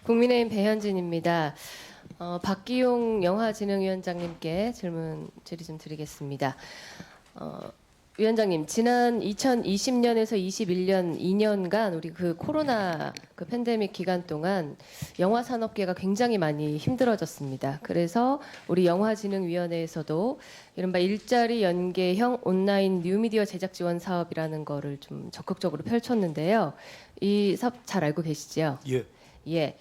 국민의힘 배현진입니다. 박기용 영화진흥위원장님께 질의 좀 드리겠습니다. 위원장님, 지난 2020년에서 21년 2년간 우리 그 코로나 그 팬데믹 기간 동안 영화 산업계가 굉장히 많이 힘들어졌습니다. 그래서 우리 영화진흥위원회에서도 이른바 일자리 연계형 온라인 뉴미디어 제작 지원 사업이라는 거를 좀 적극적으로 펼쳤는데요. 이 사업 잘 알고 계시죠? 예. 예.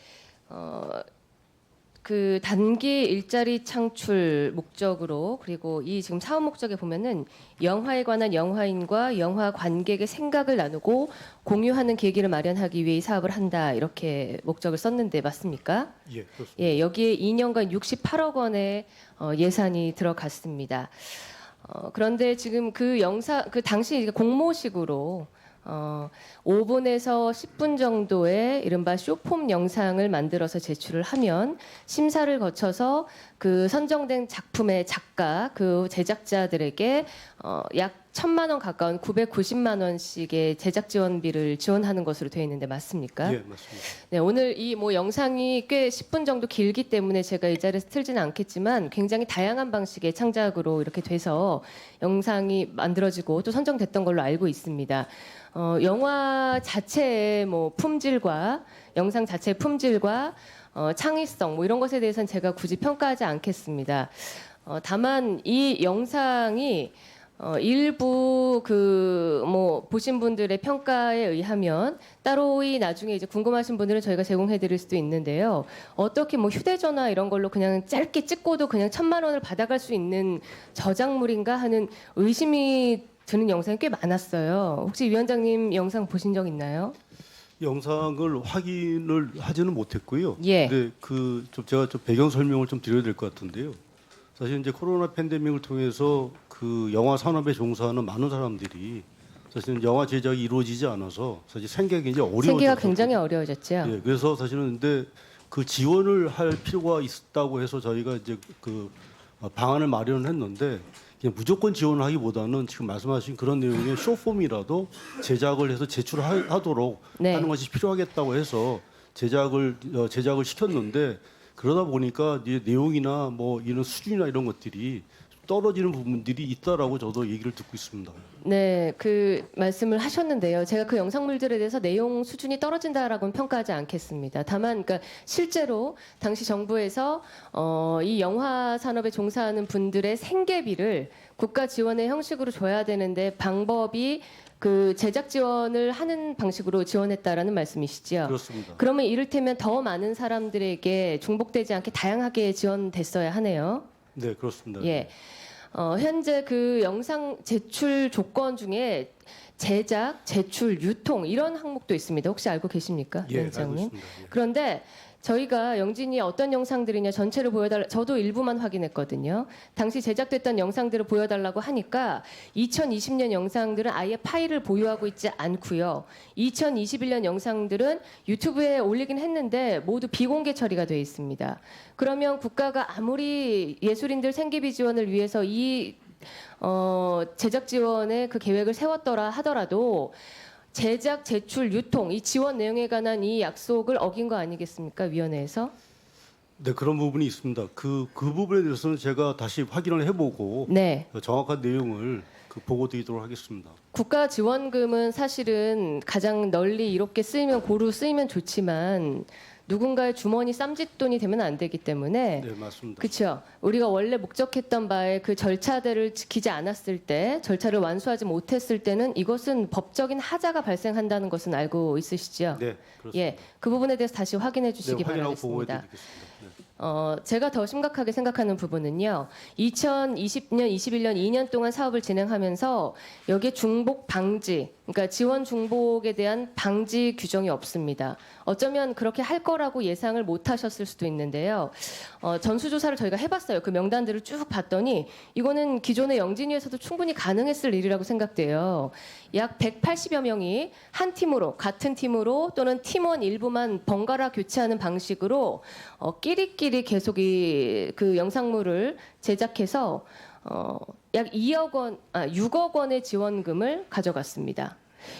그 단기 일자리 창출 목적으로, 그리고 이 지금 사업 목적에 보면은 영화에 관한 영화인과 영화 관객의 생각을 나누고 공유하는 계기를 마련하기 위해 이 사업을 한다, 이렇게 목적을 썼는데 맞습니까? 예, 그렇습니다. 예, 여기에 2년간 68억 원의 예산이 들어갔습니다. 그런데 지금 그 당시 공모식으로 5분에서 10분 정도의 이른바 쇼폼 영상을 만들어서 제출을 하면 심사를 거쳐서 그 선정된 작품의 작가, 그 제작자들에게 약 1,000만 원 가까운 990만 원씩의 제작 지원비를 지원하는 것으로 되어 있는데 맞습니까? 예, 맞습니다. 네, 오늘 이 영상이 꽤 10분 정도 길기 때문에 제가 이 자리에서 틀지는 않겠지만 굉장히 다양한 방식의 창작으로 이렇게 돼서 영상이 만들어지고 또 선정됐던 걸로 알고 있습니다. 영화 자체의 품질과 영상 자체의 품질과 창의성 이런 것에 대해서는 제가 굳이 평가하지 않겠습니다. 다만 이 영상이 일부 보신 분들의 평가에 의하면 따로이 나중에 이제 궁금하신 분들은 저희가 제공해드릴 수도 있는데요. 어떻게 휴대전화 이런 걸로 그냥 짧게 찍고도 그냥 1,000만 원을 받아갈 수 있는 저작물인가 하는 의심이 드는 영상이 꽤 많았어요. 혹시 위원장님 영상 보신 적 있나요? 영상을 확인을 하지는 못했고요. 예. 근데 제가 좀 배경 설명을 좀 드려야 될 것 같은데요. 사실 이제 코로나 팬데믹을 통해서 그 영화 산업에 종사하는 많은 사람들이 사실은 영화 제작이 이루어지지 않아서 사실 생계가 이제 생계가 굉장히 어려워졌죠. 예, 그래서 사실은 근데 그 지원을 할 필요가 있다고 해서 저희가 이제 방안을 마련을 했는데 그냥 무조건 지원을 하기보다는 지금 말씀하신 그런 내용의 쇼폼이라도 제작을 해서 제출하도록 네. 하는 것이 필요하겠다고 해서 제작을 시켰는데 그러다 보니까 이제 내용이나 이런 수준이나 이런 것들이 떨어지는 부분들이 있다라고 저도 얘기를 듣고 있습니다. 네, 그 말씀을 하셨는데요. 제가 그 영상물들에 대해서 내용 수준이 떨어진다라고는 평가하지 않겠습니다. 다만, 그러니까 실제로 당시 정부에서 이 영화 산업에 종사하는 분들의 생계비를 국가 지원의 형식으로 줘야 되는데 방법이 그 제작 지원을 하는 방식으로 지원했다라는 말씀이시죠? 그렇습니다. 그러면 이를테면 더 많은 사람들에게 중복되지 않게 다양하게 지원됐어야 하네요. 네, 그렇습니다. 예. 현재 그 영상 제출 조건 중에 제작, 제출, 유통 이런 항목도 있습니다. 혹시 알고 계십니까, 예, 알고 위원장님? 있습니다. 예. 그런데 저희가 영진이 어떤 영상들이냐 전체를 보여달라, 저도 일부만 확인했거든요. 당시 제작됐던 영상들을 보여달라고 하니까 2020년 영상들은 아예 파일을 보유하고 있지 않고요. 2021년 영상들은 유튜브에 올리긴 했는데 모두 비공개 처리가 되어 있습니다. 그러면 국가가 아무리 예술인들 생계비 지원을 위해서 이 제작 지원의 그 계획을 세웠더라 하더라도 제작, 제출, 유통 이 지원 내용에 관한 이 약속을 어긴 거 아니겠습니까, 위원회에서? 네, 그런 부분이 있습니다. 그 부분에 대해서는 제가 다시 확인을 해보고 네. 정확한 내용을 보고 드리도록 하겠습니다. 국가 지원금은 사실은 가장 널리 이롭게 쓰이면 고루 쓰이면 좋지만 누군가의 주머니 쌈짓돈이 되면 안 되기 때문에 네, 맞습니다. 그렇죠. 우리가 원래 목적했던 바에 그 절차들을 지키지 않았을 때, 절차를 완수하지 못했을 때는 이것은 법적인 하자가 발생한다는 것은 알고 있으시죠? 네, 그렇습니다. 예, 그 부분에 대해서 다시 확인해 주시기 네, 확인하고 바라겠습니다. 보고해드리겠습니다. 네. 제가 더 심각하게 생각하는 부분은요. 2020년, 21년 2년 동안 사업을 진행하면서 여기에 중복 방지, 그러니까 지원 중복에 대한 방지 규정이 없습니다. 어쩌면 그렇게 할 거라고 예상을 못 하셨을 수도 있는데요. 전수조사를 저희가 해봤어요. 그 명단들을 쭉 봤더니 이거는 기존의 영진위에서도 충분히 가능했을 일이라고 생각돼요. 약 180여 명이 한 팀으로, 같은 팀으로 또는 팀원 일부만 번갈아 교체하는 방식으로 끼리끼리 계속 그 영상물을 제작해서 약 6억 원의 지원금을 가져갔습니다.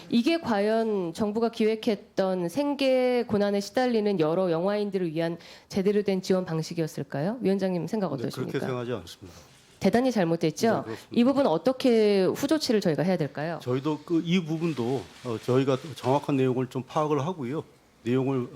이게 과연 정부가 기획했던 생계 고난에 시달리는 여러 영화인들을 위한 제대로 된 지원 방식이었을까요? 위원장님 생각 네, 어떠십니까? 그렇게 생각하지 않습니다. 대단히 잘못됐죠. 네, 그렇습니다. 이 부분 어떻게 후조치를 저희가 해야 될까요? 저희도 이 부분도 저희가 정확한 내용을 좀 파악을 하고요. 내용을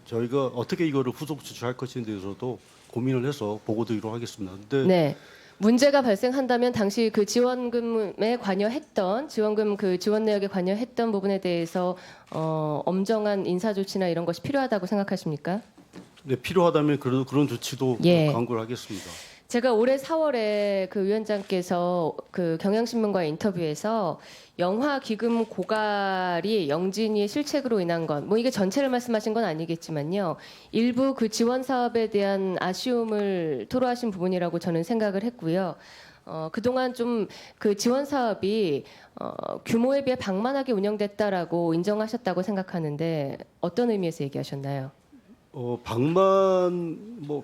저희가 어떻게 이거를 후속 조치할 것인에 대해서도 고민을 해서 보고 드리도록 하겠습니다. 근데 네. 문제가 발생한다면 당시 그 지원금에 관여했던 지원금 그 지원 내역에 관여했던 부분에 대해서 엄정한 인사 조치나 이런 것이 필요하다고 생각하십니까? 네, 필요하다면 그런 조치도 예. 강구를 하겠습니다. 제가 올해 4월에 그 위원장께서 그 경향신문과의 인터뷰에서 영화 기금 고갈이 영진이의 실책으로 인한 것, 뭐 이게 전체를 말씀하신 건 아니겠지만요. 일부 그 지원 사업에 대한 아쉬움을 토로하신 부분이라고 저는 생각을 했고요. 그동안 좀 그 지원 사업이 규모에 비해 방만하게 운영됐다라고 인정하셨다고 생각하는데 어떤 의미에서 얘기하셨나요?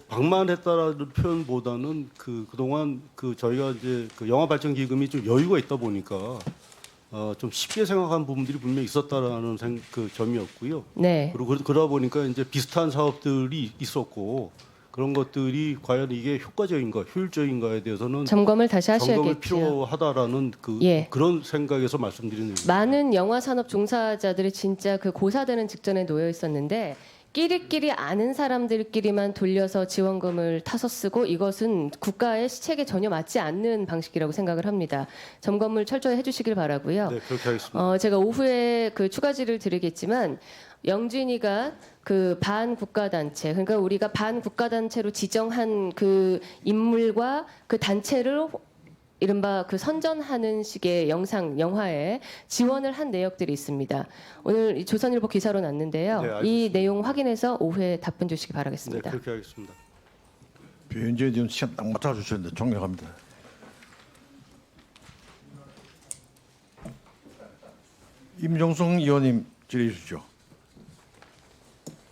방만했다라는 표현보다는 그동안 저희가 이제 그 영화 발전 기금이 좀 여유가 있다 보니까 좀 쉽게 생각한 부분들이 분명히 있었다라는 그 점이었고요. 네. 그리고 그러다 보니까 이제 비슷한 사업들이 있었고 그런 것들이 과연 이게 효과적인가, 효율적인가에 대해서는 점검을 다시 점검이 하셔야겠죠. 필요하다라는 예. 그런 생각에서 말씀드리는 겁니다. 많은 영화 산업 종사자들이 진짜 그 고사되는 직전에 놓여 있었는데 끼리끼리 아는 사람들끼리만 돌려서 지원금을 타서 쓰고 이것은 국가의 시책에 전혀 맞지 않는 방식이라고 생각을 합니다. 점검을 철저히 해주시길 바라고요. 네, 그렇게 하겠습니다. 제가 오후에 그 추가지를 드리겠지만 영진이가 그 반국가단체 그러니까 우리가 반국가단체로 지정한 그 인물과 그 단체를 이른바 그 선전하는 식의 영화에 지원을 한 내역들이 있습니다. 오늘 이 조선일보 기사로 났는데요. 네, 이 알겠습니다. 내용 확인해서 오후에 답변 주시기 네, 바라겠습니다. 그렇게 하겠습니다. 위원장님 지금 시간 딱 맞춰 주셨는데 존경합니다. 임종성 의원님 질의해 주시죠.